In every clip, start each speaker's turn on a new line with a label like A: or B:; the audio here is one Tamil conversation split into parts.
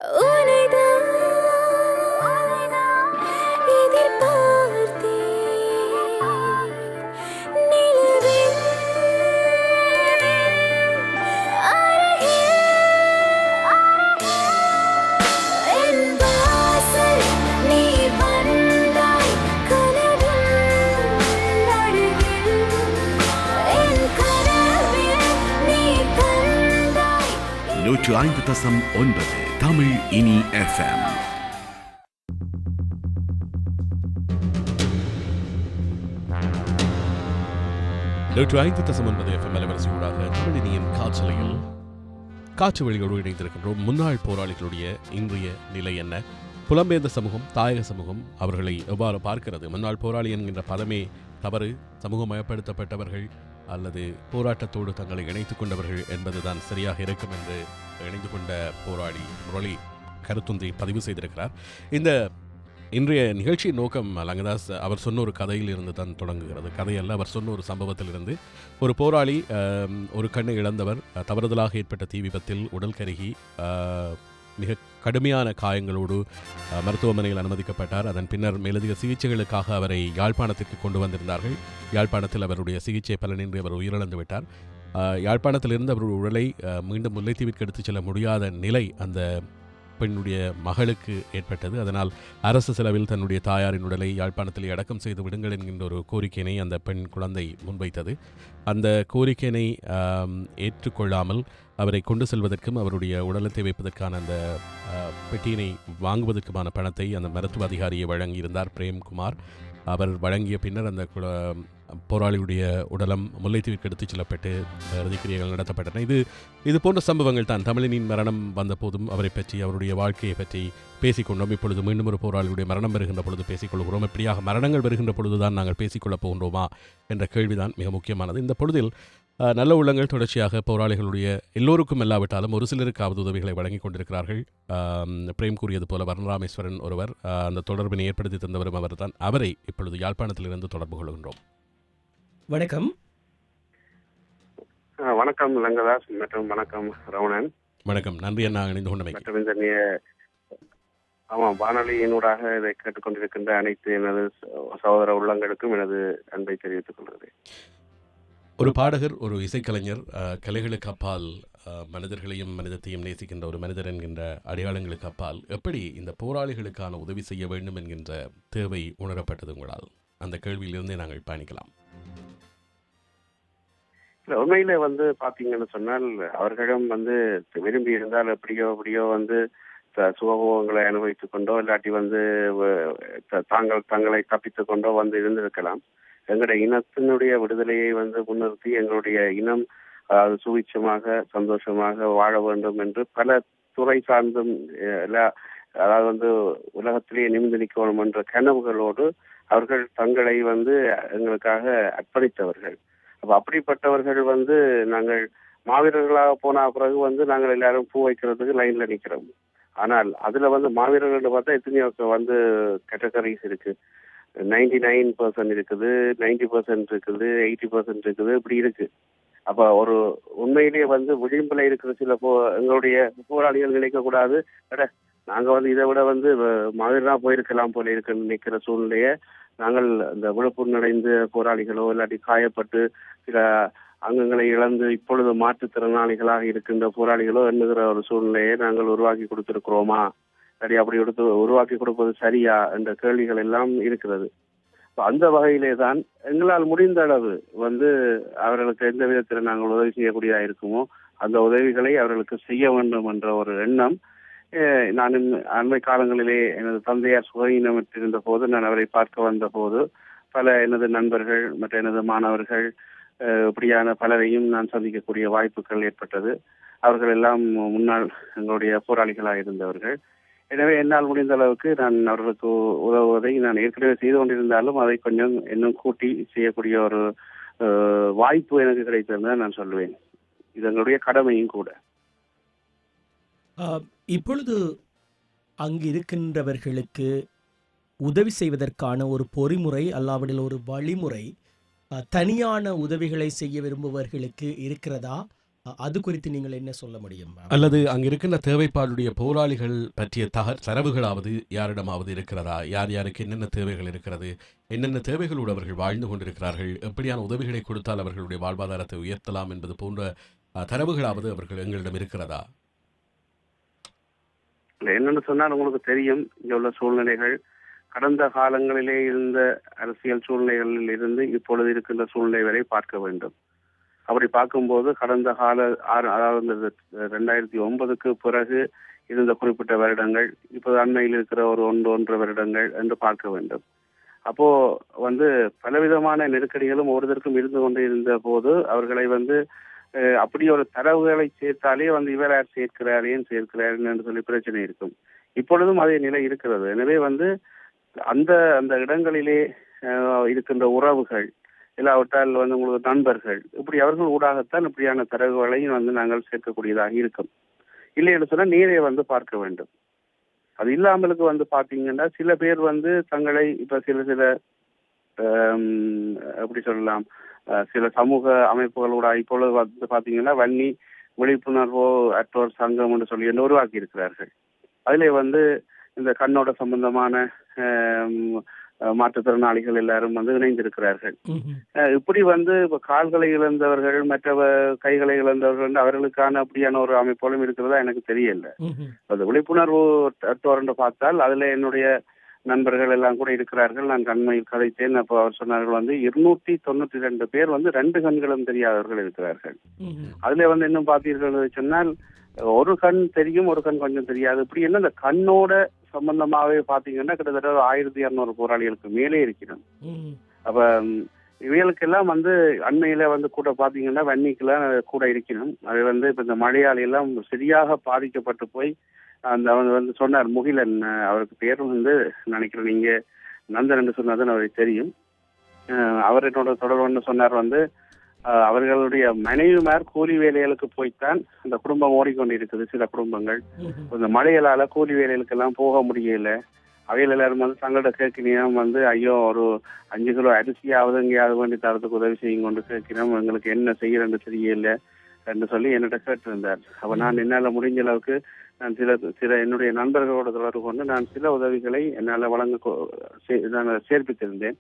A: உனைதான் எதிர்பார்த்தேன் நிலவில் அருகில் என் வாசல் நீ வந்தாய் கனவில் நடுவில் என் கனவில் நீ தந்தாய்
B: 105.9 தமிழ் இனி FM. FM அலைவரிசையூடாக தமிழினியின் காற்றலையில் காற்று வெளியோடு இணைந்திருக்கின்றோம். முன்னாள் போராளிகளுடைய இன்றைய நிலை என்ன? புலம்பெயர்ந்த சமூகம், தாயக சமூகம் அவர்களை எவ்வாறு பார்க்கிறது? முன்னாள் போராளி என்கின்ற பதமே தவறு. சமூகமயப்படுத்தப்பட்டவர்கள் அல்லது போராட்டத்தோடு தங்களை இணைத்துக் கொண்டவர்கள் என்பதுதான் சரியாக இருக்கும் என்று இணைந்து கொண்ட போராளி முரளி கருத்துந்தி பதிவு செய்திருக்கிறார். இந்த இன்றைய நிகழ்ச்சியின் நோக்கம் லங்கதாஸ் அவர் சொன்ன ஒரு கதையில் இருந்து தான் தொடங்குகிறது. கதையல்ல, அவர் சொன்ன ஒரு சம்பவத்திலிருந்து. ஒரு போராளி ஒரு கண்ணை இழந்தவர் தவறுதலாக ஏற்பட்ட தீ விபத்தில் உடல் கருகி மிக கடுமையான காயங்களோடு மருத்துவமனையில் அனுமதிக்கப்பட்டார். அதன் பின்னர் மேலதிக சிகிச்சைகளுக்காக அவரை யாழ்ப்பாணத்திற்கு கொண்டு வந்திருந்தார்கள். யாழ்ப்பாணத்தில் அவருடைய சிகிச்சை பலனின்றி அவர் உயிரிழந்து விட்டார். யாழ்ப்பாணத்திலிருந்து அவருடைய உடலை மீண்டும் முல்லைத்தீவிற்கு எடுத்துச் செல்ல முடியாத நிலை அந்த பெண்ணுடைய மகளுக்கு ஏற்பட்டது. அதனால் அரசு செலவில் தன்னுடைய தாயாரின் உடலை யாழ்ப்பாணத்தில் அடக்கம் செய்து விடுங்கள் என்கின்ற ஒரு கோரிக்கையினை அந்த பெண் குழந்தை முன்வைத்தது. அந்த கோரிக்கையினை ஏற்றுக்கொள்ளாமல் அவரை கொண்டு செல்வதற்கும் அவருடைய உடலத்தை வைப்பதற்கான அந்த பெட்டியினை வாங்குவதற்குமான பணத்தை அந்த மருத்துவ அதிகாரியை வழங்கியிருந்தார் பிரேம்குமார். அவர் வழங்கிய பின்னர் அந்த போராளியுடைய உடலம் முல்லைத்தீவிற்கு எடுத்துச் செல்லப்பட்டு இறுதிக்கிரியைகள் நடத்தப்பட்டன. இது போன்ற சம்பவங்கள் தான். தமிழினின் மரணம் வந்த போதும் அவரை பற்றி, அவருடைய வாழ்க்கையை பற்றி பேசிக்கொண்டோம். இப்பொழுது மீண்டும் ஒரு போராளியுடைய மரணம் வருகின்ற பொழுது பேசிக்கொள்கிறோம். இப்படியாக மரணங்கள் வருகின்ற பொழுதுதான் நாங்கள் பேசிக்கொள்ளப் போகின்றோமா என்ற கேள்விதான் மிக முக்கியமானது. இந்த பொழுதில் நல்ல உள்ளங்கள் தொடர்ச்சியாக போராளிகளுடைய எல்லோருக்கும் இல்லாவிட்டாலும் ஒரு சிலருக்காவது உதவிகளை வழங்கிக் கொண்டிருக்கிறார்கள். பிரேம் கூறியது போல வர்ணராமேஸ்வரன் ஒருவர் அந்த தொடர்பினை ஏற்படுத்தி தந்தவரும் அவர் தான். அவரை இப்பொழுது யாழ்ப்பாணத்திலிருந்து தொடர்பு கொள்கின்றோம்.
C: வணக்கம்.
D: வணக்கம் லங்கதாஸ் மற்றும் வணக்கம் ரவுணன்.
B: வணக்கம், நன்றி அண்ணா இணைந்து கொண்டமை.
D: மற்றும் இந்த வானொலியினூடாக இதை கேட்டுக்கொண்டிருக்கின்ற அனைத்து எனது சகோதர உள்ளங்களுக்கும் எனது அன்பை தெரிவித்துக் கொள்கிறேன்.
B: ஒரு பாடகர், ஒரு இசைக்கலைஞர், கலைகளுக்கு அப்பால் மனிதர்களையும் மனிதத்தையும் நேசிக்கின்ற ஒரு மனிதர் என்கின்ற அடையாளங்களுக்கு அப்பால் எப்படி இந்த போராளிகளுக்கான உதவி செய்ய வேண்டும் என்கின்ற தேவை உணரப்பட்டது உங்களால்? அந்த கேள்வியிலிருந்தே நாங்கள் பயணிக்கலாம்.
D: உண்மையில பாத்தீங்கன்னு சொன்னால் அவர்களிடம் விரும்பி இருந்தால் எப்படியோ சுகபோகங்களை அனுபவித்துக் கொண்டோ இல்லாட்டி தங்களை தப்பித்துக் கொண்டோ இருந்திருக்கலாம். எங்களுடைய இனத்தினுடைய விடுதலையை முன்னிறுத்தி எங்களுடைய இனம் சுவிட்சமாக சந்தோஷமாக வாழ வேண்டும் என்று பல துறை சார்ந்தும் அதாவது உலகத்திலேயே நிமிர்ந்து நிற்கணும் என்ற கனவுகளோடு அவர்கள் தங்களை எங்களுக்காக அர்ப்பணித்தவர்கள். அப்ப அப்படிப்பட்டவர்கள் நாங்கள் மாவீரர்களாக போன பிறகு நாங்கள் எல்லாரும் பூ வைக்கிறதுக்கு லைன்ல நிக்கிறோம். ஆனால் அதுல மாவீரர்கள் பார்த்தா எத்தனையோ கேட்டகரிஸ் இருக்கு. 99% இருக்குது, 90% இருக்குது, 80% இருக்குது, இப்படி இருக்கு. அப்ப ஒரு உண்மையிலேயே விளிம்புல இருக்கிற சில எங்களுடைய போராளிகள் நினைக்க கூடாது, நாங்க இதை விட மாவீரனா போயிருக்கலாம் போல இருக்குன்னு நினைக்கிற சூழ்நிலையை நாங்கள் இந்த விழுப்புண் அடைந்த போராளிகளோ இல்லாட்டி காயப்பட்டு சில அங்கங்களை இழந்து இப்பொழுது மாற்றுத்திறனாளிகளாக இருக்கின்ற போராளிகளோ எண்ணுகிற ஒரு சூழ்நிலையை நாங்கள் உருவாக்கி கொடுத்திருக்கிறோமா, சரி அப்படி உருவாக்கி கொடுப்பது சரியா என்ற கேள்விகள் எல்லாம் இருக்கிறது. அந்த வகையிலே தான் எங்களால் முடிந்த அளவு அவர்களுக்கு எந்த விதத்தில் நாங்கள் உதவி செய்யக்கூடியதாக இருக்குமோ அந்த உதவிகளை அவர்களுக்கு செய்ய வேண்டும் என்ற ஒரு எண்ணம். நான் அண்மை காலங்களிலே எனது தந்தையார் சுகையினமிட்டிருந்த போது நான் அவரை பார்க்க வந்த போது பல எனது நண்பர்கள் மற்ற எனது மாணவர்கள் இப்படியான பலரையும் நான் சந்திக்கக்கூடிய வாய்ப்புகள் ஏற்பட்டது. அவர்கள் எல்லாம் முன்னாள் எங்களுடைய போராளிகளாக இருந்தவர்கள். எனவே என்னால் முடிந்த அளவுக்கு நான் அவர்களுக்கு உதவுவதை நான் ஏற்கனவே செய்து கொண்டிருந்தாலும் அதை கொஞ்சம் இன்னும் கூட்டி செய்யக்கூடிய ஒரு வாய்ப்பு எனக்கு கிடைத்திருந்தது நான் சொல்லுவேன். இது எங்களுடைய கடமையும் கூட.
C: இப்பொழுது அங்கு இருக்கின்றவர்களுக்கு உதவி செய்வதற்கான ஒரு பொறிமுறை அல்லாவிடில் ஒரு வழிமுறை தனியான உதவிகளை செய்ய விரும்புபவர்களுக்கு இருக்கிறதா, அது குறித்து நீங்கள் என்ன சொல்ல முடியும்?
B: அல்லது அங்கு இருக்கின்ற தேவைப்பாடுடைய போராளிகள் பற்றிய தரவுகளாவது யாரிடமாவது இருக்கிறதா? யார் யாருக்கு என்னென்ன தேவைகள் இருக்கிறது, என்னென்ன தேவைகளோடு அவர்கள் வாழ்ந்து கொண்டிருக்கிறார்கள், எப்படியான உதவிகளை கொடுத்தால் அவர்களுடைய வாழ்வாதாரத்தை உயர்த்தலாம் என்பது போன்ற தரவுகளாவது அவர்கள் எங்களிடம் இருக்கிறதா?
D: இல்லை, என்னன்னு சொன்னால் உங்களுக்கு தெரியும், இங்கே உள்ள சூழ்நிலைகள் கடந்த காலங்களிலே இருந்த அரசியல் சூழ்நிலைகளில் இருந்து இப்பொழுது இருக்கின்ற சூழ்நிலை வரை பார்க்க வேண்டும். அப்படி பார்க்கும்போது கடந்த கால அதாவது 2009க்கு பிறகு இருந்த குறிப்பிட்ட வருடங்கள், இப்போது அண்மையில் இருக்கிற ஒரு 1-1.5 வருடங்கள் என்று பார்க்க வேண்டும். அப்போ பலவிதமான நெருக்கடிகளும் ஒருவருக்கும் இருந்து கொண்டு இருந்த போது அவர்களை அப்படி ஒரு தரவுகளை சேர்த்தாலே இவர் யார் சேர்க்கிறார், ஏன் சேர்க்கிறார் என்று சொல்லி பிரச்சனை இருக்கும். இப்பொழுதும் அதே நிலை இருக்கிறது. எனவே அந்த அந்த இடங்களிலே இருக்கின்ற உறவுகள் இல்லாவிட்டால் உங்களுக்கு நண்பர்கள், இப்படி அவர்கள் ஊடாகத்தான் இப்படியான தரவுகளையும் நாங்கள் சேர்க்கக்கூடியதாக இருக்கும். இல்லை என்று சொன்னால் நேரே பார்க்க வேண்டும். அது இல்லாமலுக்கு பார்த்தீங்கன்னா சில பேர் தங்களை இப்ப சில எப்படி சொல்லலாம், சில சமூக அமைப்புகளோட இப்பொழுது பார்த்தீங்கன்னா வன்னி விழிப்புணர்வு அற்றோர் சங்கம் என்று சொல்லி உருவாக்கி இருக்கிறார்கள். அதிலே இந்த கண்ணோட சம்பந்தமான மாற்றுத்திறனாளிகள் எல்லாரும் இணைந்திருக்கிறார்கள். இப்படி இப்ப கால்களை இழந்தவர்கள், மற்ற கைகளை இழந்தவர்கள், அவர்களுக்கான அப்படியான ஒரு அமைப்புகளும் இருக்கிறதா எனக்கு தெரியல. அது விழிப்புணர்வு அற்றோர் பார்த்தால் அதுல என்னுடைய நண்பர்கள் எல்லாம் கூட இருக்கிறார்கள். நான் கண்மையில் கதைத்தேன். அப்போ அவர் சொன்னார்கள் 292 பேர் 2 கண்களும் தெரியாதவர்கள் இருக்கிறார்கள். அதுல இன்னும் பார்த்தீர்கள் சொன்னால் ஒரு கண் தெரியும், ஒரு கண் கொஞ்சம் தெரியாது. இப்படி இந்த கண்ணோட சம்பந்தமாவே பாத்தீங்கன்னா கிட்டத்தட்ட 1200 போராளிகளுக்கு மேலே இருக்கிறோம். அப்ப இவைகளுக்கெல்லாம் அண்மையில கூட பாத்தீங்கன்னா வன்னிக்கெல்லாம் கூட இருக்கணும். அது இப்ப இந்த மழையால் எல்லாம் சரியாக பாதிக்கப்பட்டு போய் அந்த சொன்னார் முகிலன், அவருக்கு பேரும் நினைக்கிறேன் நீங்க நந்தன் என்று சொன்னதுன்னு அவருக்கு தெரியும். அவர் என்னோட தொடர்பு சொன்னார் அவர்களுடைய மனைவிமார் கூலி வேலைகளுக்கு போய்த்தான் அந்த குடும்பம் ஓடிக்கொண்டு இருக்குது. சில குடும்பங்கள் இந்த மழைகளால கூலி வேலைகளுக்கு எல்லாம் போக முடியல. அவையில் எல்லாரும் தங்களோட கேட்கினோம் ஐயோ ஒரு 5 கிலோ அரிசியாவது எங்கேயாவது வேண்டி தரத்துக்கு உதவி செய்யும் கொண்டு கேட்கிறோம், எங்களுக்கு என்ன செய்யறன்னு தெரியல என்று சொல்லி என்னிட்ட கேட்டிருந்தார். அப்ப நான் என்னால முடிஞ்ச அளவுக்கு நான் சில என்னுடைய நண்பர்களோட தொடர்பு கொண்டு நான் சில உதவிகளை என்னால் நான் சேர்ப்பித்திருந்தேன்.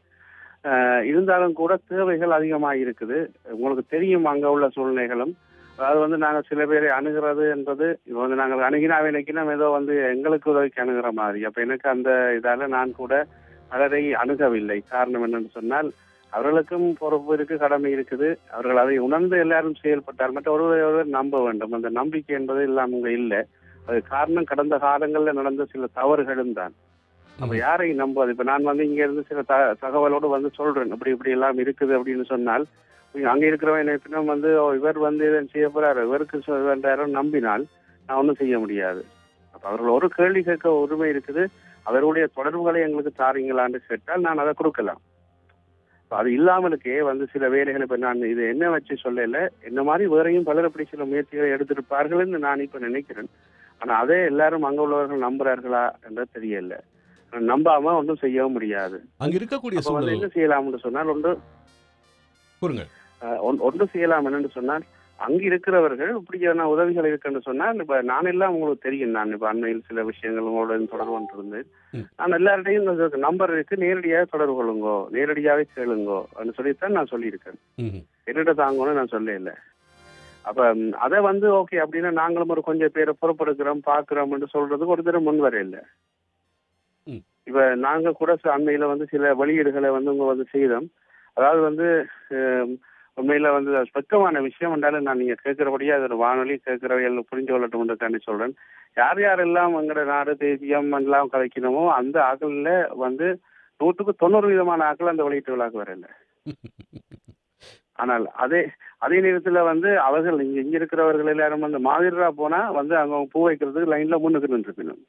D: இருந்தாலும் கூட தேவைகள் அதிகமாக இருக்குது. உங்களுக்கு தெரியும் அங்க உள்ள சூழ்நிலைகளும். அதாவது நாங்கள் சில பேரை அணுகிறது என்பது இப்போ நாங்கள் அணுகினாவே நினைக்கணும் ஏதோ எங்களுக்கு உதவிக்கு அணுகிற மாதிரி. அப்ப எனக்கு அந்த இதால நான் கூட பலரை அணுகவில்லை. காரணம் என்னன்னு சொன்னால் அவர்களுக்கும் பொறுப்பு இருக்கு, கடமை இருக்குது. அவர்கள் அதை உணர்ந்து எல்லாரும் செயல்பட்டால் மற்ற ஒருவர் நம்ப வேண்டும். அந்த நம்பிக்கை என்பது இல்லாம இங்க இல்லை. அது காரணம் கடந்த காலங்களில் நடந்த சில தவறுகளும் தான். அப்ப யாரை நம்பாது? இப்ப நான் இங்க இருந்து சில தகவலோடு சொல்றேன் இப்படி இப்படி எல்லாம் இருக்குது அப்படின்னு சொன்னால் அங்க இருக்கிறவன் என்ன இவர் இதன் செய்ய போறாரு, இவருக்கு வேண்டாயிரம் நம்பினால் நான் ஒன்றும் செய்ய முடியாது. அப்ப அவர்கள் ஒரு கேள்வி கேட்க உரிமை இருக்குது. அவர்களுடைய தொடர்புகளை எங்களுக்கு தாரீங்களான்னு கேட்டால் நான் அதை கொடுக்கலாம். அது இல்லாமலுக்கே சில வேலைகள் இப்ப நான் இது என்ன வச்சு சொல்லல, என்ன மாதிரி வேறையும் பலர் அப்படி சில முயற்சிகளை எடுத்திருப்பார்கள்னு நான் இப்ப நினைக்கிறேன். ஆனா அதே எல்லாரும் அங்க உள்ளவர்கள் நம்புறார்களா என்று தெரியல. நம்பாம ஒன்றும் செய்யவும் முடியாது.
B: அங்க இருக்கக்கூடிய
D: என்ன செய்யலாம்னு சொன்னால் ஒன்று செய்யலாம் என்னன்னு சொன்னால் அங்க இருக்கிறவர்கள் இப்படியான உதவிகள் இருக்குன்னு சொன்னால் இப்ப நான் எல்லாம் உங்களுக்கு தெரியும். நான் இப்ப அண்மையில் சில விஷயங்களோட தொடர்பு கொண்டிருந்தேன். நான் எல்லார்டையும் நம்பர் இருக்கு, நேரடியாக தொடர்பு கொள்ளுங்கோ, நேரடியாவே கேளுங்கோ அப்படின்னு சொல்லித்தான் நான் சொல்லியிருக்கேன். என்னிட தாங்கன்னு நான் சொல்ல இல்லை. அப்ப அதை ஓகே அப்படின்னா நாங்களும் ஒரு கொஞ்சம் பேரை புறப்படுக்கிறோம் பாக்குறோம்னு சொல்றதுக்கு ஒரு தடவை முன் வர இல்லை. இப்ப நாங்க கூட அண்மையில சில வெளியீடுகளை உங்க செய்தோம். அதாவது உண்மையில ஸ்பெக்கமான விஷயம் என்றாலும் நான் நீங்க கேட்கிறபடியே அது ஒரு வானொலி கேட்கிறவைகள் புரிஞ்சு கொள்ளட்டும் சொல்றேன். யார் யாரெல்லாம் எங்களோட நாடு தேசியம் எல்லாம் கலைக்கணுமோ அந்த ஆக்கள்ல 100% ஆக்கள் அந்த வெளியீட்டு விழாக்கு வரல. ஆனால் அதே நேரத்துல அவர்கள் இங்க இருக்கிறவர்கள் எல்லாரும் மாதிரா போனா அங்க பூ வைக்கிறதுக்கு லைன்ல முன்னுக்கு நின்றுக்கணும்.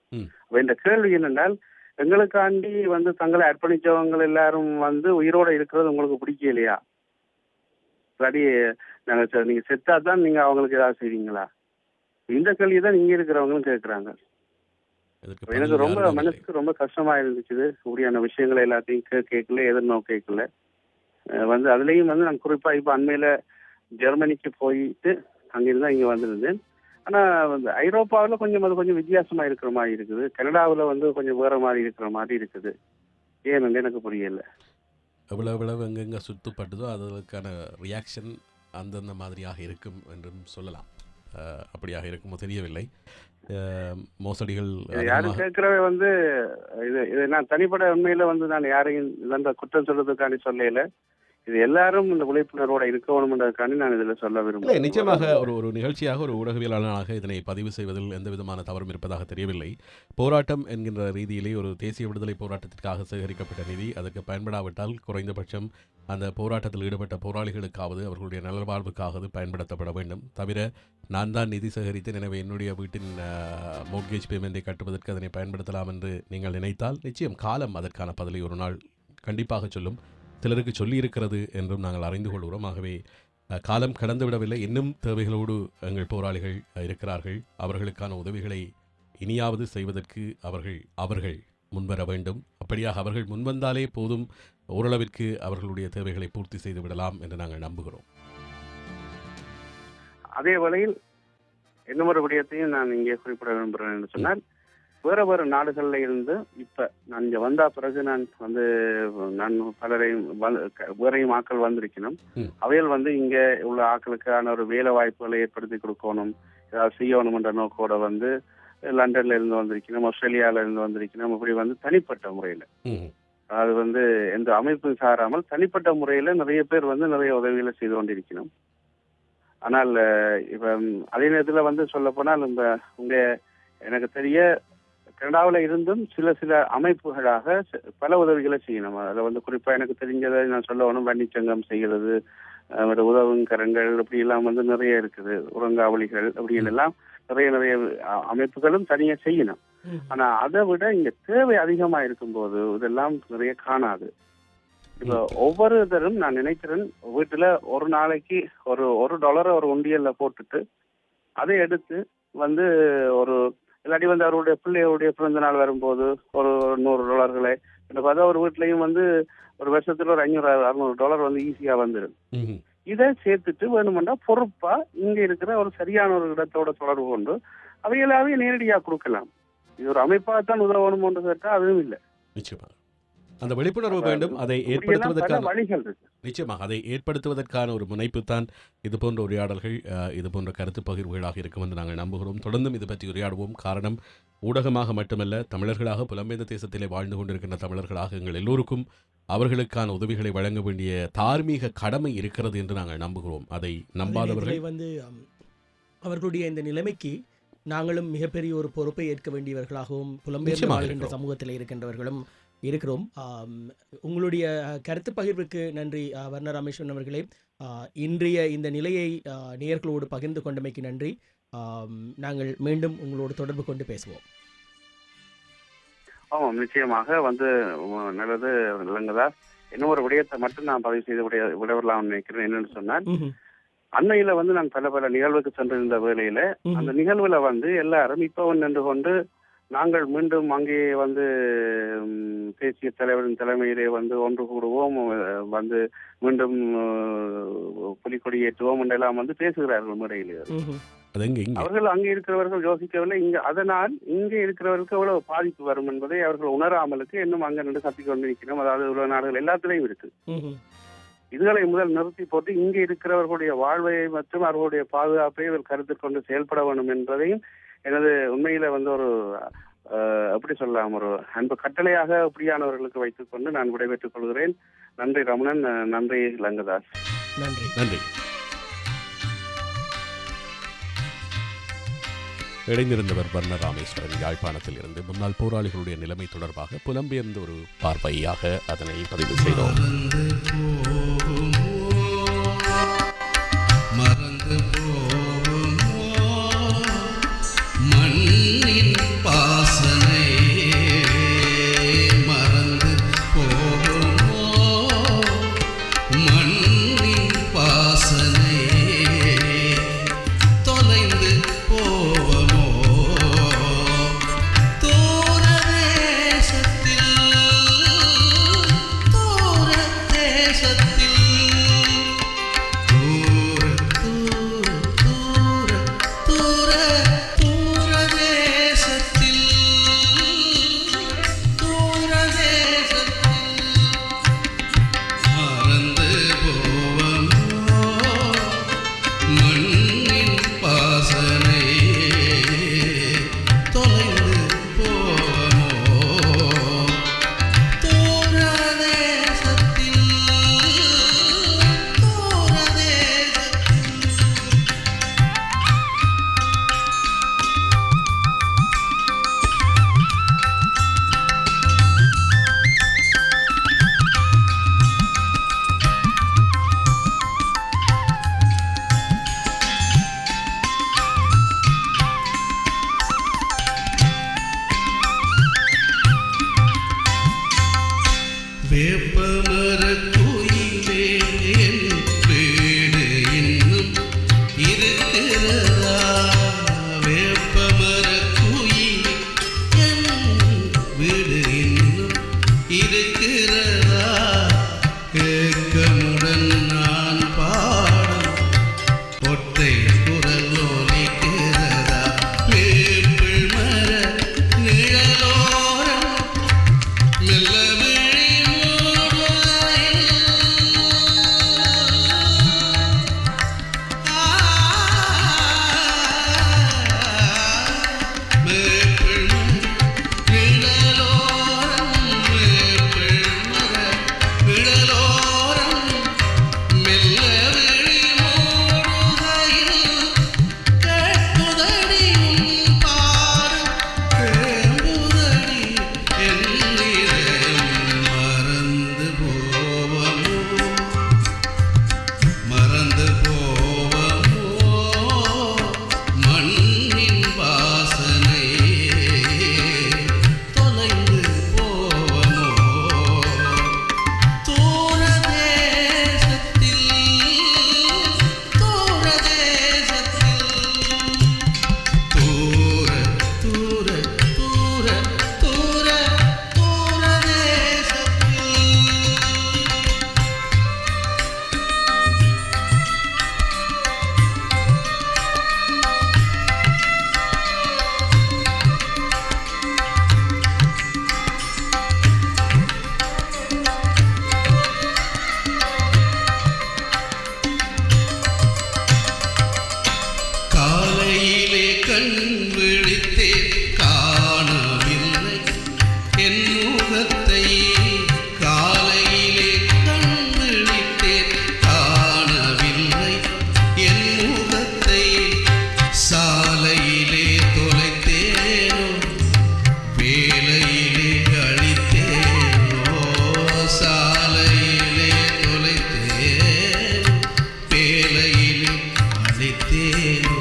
D: இந்த கேள்வி என்னென்றால் எங்களுக்காண்டி தங்களை அர்ப்பணிச்சவங்க எல்லாரும் உயிரோட இருக்கிறது உங்களுக்கு பிடிக்கலையா? சரி, நீங்க செத்தாதான் நீங்க அவங்களுக்கு ஏதாவது செய்வீங்களா? இந்த கேள்விதான் இங்க இருக்கிறவங்களும் கேட்கிறாங்க. எனக்கு ரொம்ப மனசுக்கு ரொம்ப கஷ்டமா இருந்துச்சு. இப்படியான விஷயங்களை எல்லாத்தையும் கேட்கல, எதிர்நோக்க கேட்கல. அதுலயும் நான் குறிப்பா இப்ப அண்மையில ஜெர்மனிக்கு போயிட்டு அங்கிருந்து தான் இங்கே வந்திருந்தேன். ஆனால் வந்து ஐரோப்பாவில் கொஞ்சம் வித்தியாசமாக இருக்கிற மாதிரி இருக்குது. கனடாவில் வந்து கொஞ்சம் வேற மாதிரி இருக்கிற மாதிரி இருக்குது. ஏன்னு எனக்கு புரியல.
B: எவ்வளவு எங்கெங்கே சுத்தப்பட்டதோ அதற்கான ரியாக்ஷன் அந்தந்த மாதிரியாக இருக்கும் என்றும் சொல்லலாம். அப்படியாக இருக்குமோ தெரியவில்லை. மோசடிகள்
D: யாரும் கேட்கிறவே வந்து இது நான் தனிப்பட்ட உண்மையில வந்து நான் யாரையும் இந்த குற்றம் சொல்றதுக்காண்டி சொல்லல. இது எல்லாரும் இந்த விழிப்புணர்வோட இருக்கணும்ன்றதுக்காண்டி நான் இதில் சொல்ல விரும்புகிறேன்.
B: நிச்சயமாக ஒரு நிகழ்ச்சியாக ஒரு ஊடகவியலாளனாக இதனை பதிவு செய்வதில் எந்த விதமான தவறும் இருப்பதாக தெரியவில்லை. போராட்டம் என்கின்ற ரீதியிலே ஒரு தேசிய விடுதலை போராட்டத்திற்காக சேகரிக்கப்பட்ட நிதி அதற்கு பயன்படாவிட்டால் குறைந்தபட்சம் அந்த போராட்டத்தில் ஈடுபட்ட போராளிகளுக்காவது அவர்களுடைய நலவாழ்வுக்காவது பயன்படுத்தப்பட வேண்டும். தவிர நான் தான் நிதி சேகரித்தேன், எனவே என்னுடைய வீட்டின் மோர்கேஜ் பேமெண்ட்டை கட்டுவதற்கு அதனை பயன்படுத்தலாம் என்று நீங்கள் நினைத்தால் நிச்சயம் காலம் அதற்கான பதிலை ஒரு நாள் கண்டிப்பாக சொல்லும். சிலருக்கு சொல்லியிருக்கிறது என்றும் நாங்கள் அறிந்து கொள்கிறோம். ஆகவே காலம் கடந்து விடவில்லை. இன்னும் தேவைகளோடு எங்கள் போராளிகள் இருக்கிறார்கள். அவர்களுக்கான உதவிகளை இனியாவது செய்வதற்கு அவர்கள் முன்வர வேண்டும். அப்படியாக அவர்கள் முன்வந்தாலே போதும், ஓரளவிற்கு அவர்களுடைய தேவைகளை பூர்த்தி செய்து விடலாம் என்று நாங்கள் நம்புகிறோம்.
D: அதே வேளையில் இன்னொரு விடயத்தையும் நான் இங்கே குறிப்பிட விரும்புகிறேன் என்று சொன்னால், வேறு நாடுகளில் இருந்து இப்போ நான் இங்கே வந்த பிறகு நான் பலரையும் வேறையும் ஆக்கள் வந்திருக்கணும். அவையில் வந்து இங்கே உள்ள ஆக்களுக்கான ஒரு வேலை வாய்ப்புகளை ஏற்படுத்தி கொடுக்கணும், ஏதாவது செய்யணும் என்ற நோக்கோட வந்து லண்டன்ல இருந்து வந்திருக்கணும், ஆஸ்திரேலியாவில இருந்து வந்திருக்கணும். இப்படி வந்து தனிப்பட்ட முறையில், அது வந்து எந்த அமைப்பும் சாராமல் தனிப்பட்ட முறையில் நிறைய பேர் வந்து நிறைய உதவிகளை செய்து கொண்டிருக்கணும். ஆனால் இப்போ அதே நேரத்தில் வந்து சொல்லப்போனால் உங்க எனக்கு தெரிய கனடாவில் இருந்தும் சில அமைப்புகளாக பல உதவிகளை செய்யணும். அதில் வந்து குறிப்பாக எனக்கு தெரிஞ்சதை நான் சொல்ல வேணும். வன்னிச்சங்கம் செய்கிறது, உதவும் கரங்கள், இப்படி எல்லாம் வந்து நிறைய இருக்குது. உறங்காவலிகள் அப்படின்னு எல்லாம் நிறைய அமைப்புகளும் தனியாக செய்யணும். ஆனால் அதை விட இங்கே தேவை அதிகமாக இருக்கும்போது இதெல்லாம் நிறைய காணாது. இப்போ ஒவ்வொருத்தரும் நான் நினைக்கிறேன், வீட்டில் ஒரு நாளைக்கு ஒரு $1 ஒரு உண்டியல்ல போட்டுட்டு அதை எடுத்து வந்து ஒரு இல்லாட்டி வந்து அவருடைய பிள்ளைகளுடைய பிறந்த நாள் வரும்போது ஒரு $100 இந்த பார்த்தா ஒரு வீட்லையும் வந்து ஒரு வருஷத்துல ஒரு $500-600 வந்து ஈஸியா வந்துடும். இதை சேர்த்துட்டு வேணுமெண்டா பொறுப்பா இங்க இருக்கிற ஒரு சரியான ஒரு இடத்தோட தொடர்பு கொண்டு அவைகளாவே நேரடியா கொடுக்கலாம். இது ஒரு அமைப்பாகத்தான் உதவணும்னு கேட்டா அதுவும் இல்லை.
B: நிச்சயமாக அந்த விழிப்புணர்வு வேண்டும். அதை ஏற்படுத்துவதற்கான வழிகள் இருக்கு. நிச்சயமாக அதை ஏற்படுத்துவதற்கான ஒரு முனைப்பு தான் இது போன்ற உரையாடல்கள், இது போன்ற கருத்து பகிர்வுகளாக இருக்கும் என்று நாங்கள் நம்புகிறோம். தொடர்ந்தும் இது பற்றி உரையாடுவோம். காரணம், ஊடகமாக மட்டுமல்ல, தமிழர்களாக புலம்பெயர்ந்த தேசத்திலே வாழ்ந்து கொண்டிருக்கின்ற தமிழர்களாக எங்கள் எல்லோருக்கும் அவர்களுக்கான உதவிகளை வழங்க வேண்டிய தார்மீக கடமை இருக்கிறது என்று நாங்கள் நம்புகிறோம். அதை நம்பாதவர்கள்
C: வந்து அவர்களுடைய இந்த நிலைமைக்கு நாங்களும் மிகப்பெரிய ஒரு பொறுப்பை ஏற்க வேண்டியவர்களாகவும் புலம்பெயர்ந்து வாழ்கின்ற சமூகத்தில் இருக்கின்றவர்களும் இருக்கிறோம். உங்களுடைய கருத்து பகிர்வுக்கு நன்றி வர்ண ராமேஸ்வரன் அவர்களே. இன்றைய இந்த நிலையை நேயர்களோடு பகிர்ந்து கொண்டமைக்கு நன்றி. நாங்கள் மீண்டும் உங்களோடு தொடர்பு கொண்டு பேசுவோம்.
D: ஆமாம், நிச்சயமாக வந்து நல்லது இல்லைங்கதா. இன்னும் ஒரு விடயத்தை மட்டும் நான் பதிவு செய்து விடவரலாம் நினைக்கிறேன். என்னன்னு சொன்னால், அண்மையில வந்து நான் பல நிகழ்வுக்கு சென்றிருந்த வேளையில அந்த நிகழ்வுல வந்து எல்லாரும் இப்ப நின்று கொண்டு நாங்கள் மீண்டும் அங்கே வந்து தேசிய தலைவரின் தலைமையிலே வந்து ஒன்று கூடுவோம், வந்து மீண்டும் புலிக்கொடி ஏற்றுவோம் என்றெல்லாம் வந்து பேசுகிறார்கள் மேடையிலே. அவர்கள் அங்கே இருக்கிறவர்கள் யோசிக்கவில்லை. அதனால் இங்கே இருக்கிறவர்களுக்கு எவ்வளவு பாதிப்பு வரும் என்பதை அவர்கள் உணராமலுக்கு இன்னும் அங்க நின்று கத்திக் கொண்டிருக்கிறோம். அதாவது உலக நாடுகள் எல்லாத்திலையும் இருக்கு. இதுகளை முதல் நிறுத்தி போட்டு இங்கே இருக்கிறவர்களுடைய வாழ்வை மற்றும் அவர்களுடைய பாதுகாப்பை இவர் கருத்தில் கொண்டு செயல்பட வேண்டும் என்பதையும் எனது உண்மையில வந்து ஒரு எப்படி சொல்லலாம், ஒரு அன்பு கட்டளையாக அப்படியானவர்களுக்கு வைத்துக் கொண்டு நான் விடைபெற்றுக் கொள்கிறேன். நன்றி ரமணன், நன்றி லங்கதாஸ்.
C: நன்றி.
B: நன்றி. இணைந்திருந்தவர் வர்ண ராமேஸ்வரன் யாழ்ப்பாணத்தில் இருந்து. முன்னாள் போராளிகளுடைய நிலைமை தொடர்பாக புலம்பெயர்ந்த ஒரு பார்வையாக அதனை பதிவு செய்தோம்.
E: தேசத்தில் வேப்பமரக் குயிலே என் வீடு இன்னும் இருக்கிறதா? வேப்பமரக் குயிலே என் வீடு இன்னும் இருக்கிறதா? ஏக்கமுடன் நான் பாடும் ஒற்றை குரல் ஒலிக்கிறதா? வேப்பிள் மர நிழலோரம் மெல்ல விழி மூடுகையில் வேப்பிள் நிழலோரம் வேப்பிள் மர நிழலோரம் மெல்ல விழி மூடுகையில் கேட்புதடி உன் பாடும் கேட்புதடி என் இதயம் மறந்து போவமோ மறந்து போவமோ மண்ணின் வாசனை தொலைந்து போவமோ தூர தேசத்தில் தூர தேசத்தில் தூர தூர தூர தூர தூர தேசத்தில் காலையிலே கண் விழித்தேன் காணவில்லை என் முகத்தை காலையிலே கண் விழித்தேன் காணவில்லை என் முகத்தை சாலையிலே தொலைத்தேனோ வேலையிலே அழித்தேனோ சாலையிலே தொலைத்தேனோ வேலையிலே அழித்தேனோ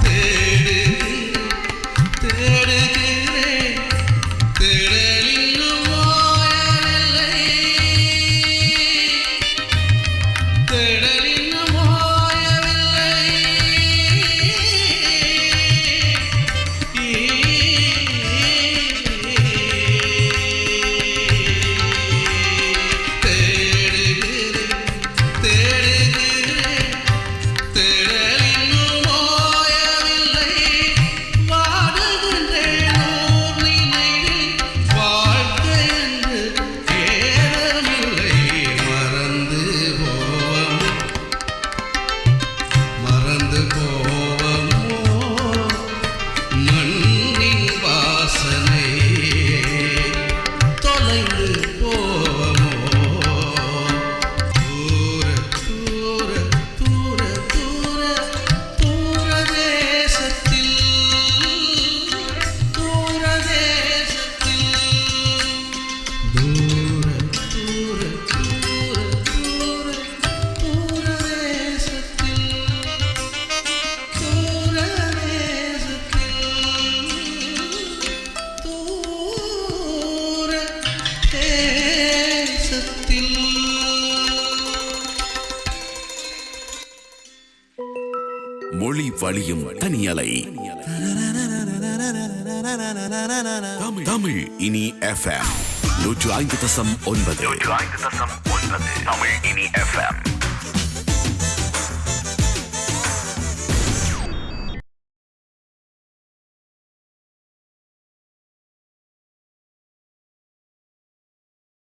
E: தேடுகிறேன் தேடலின்னும் ஓயவில்லை தேடலின்னும் தேடுகிறேன் தேடுகிறேன் தேடலின்னும் ஓயவில்லை வாடுகின்றேன் ஓர் நினைவில் வாழ்க்கை என்று ஏதமில்லை மறந்து போவமோ மண்ணின் வாசனை தொலைந்து போவமோ தூர தூர தூர தூர தூர தேசத்தில் தூர தேசத்தில் தூர தூர தூர தூர தூர தேசத்தில் தூர தேசத்தில் தூர தேசத்தில்
F: மொழி வழியும் தனியலை தமிழ் இனி FM 105.9 தமிழ் இனி FM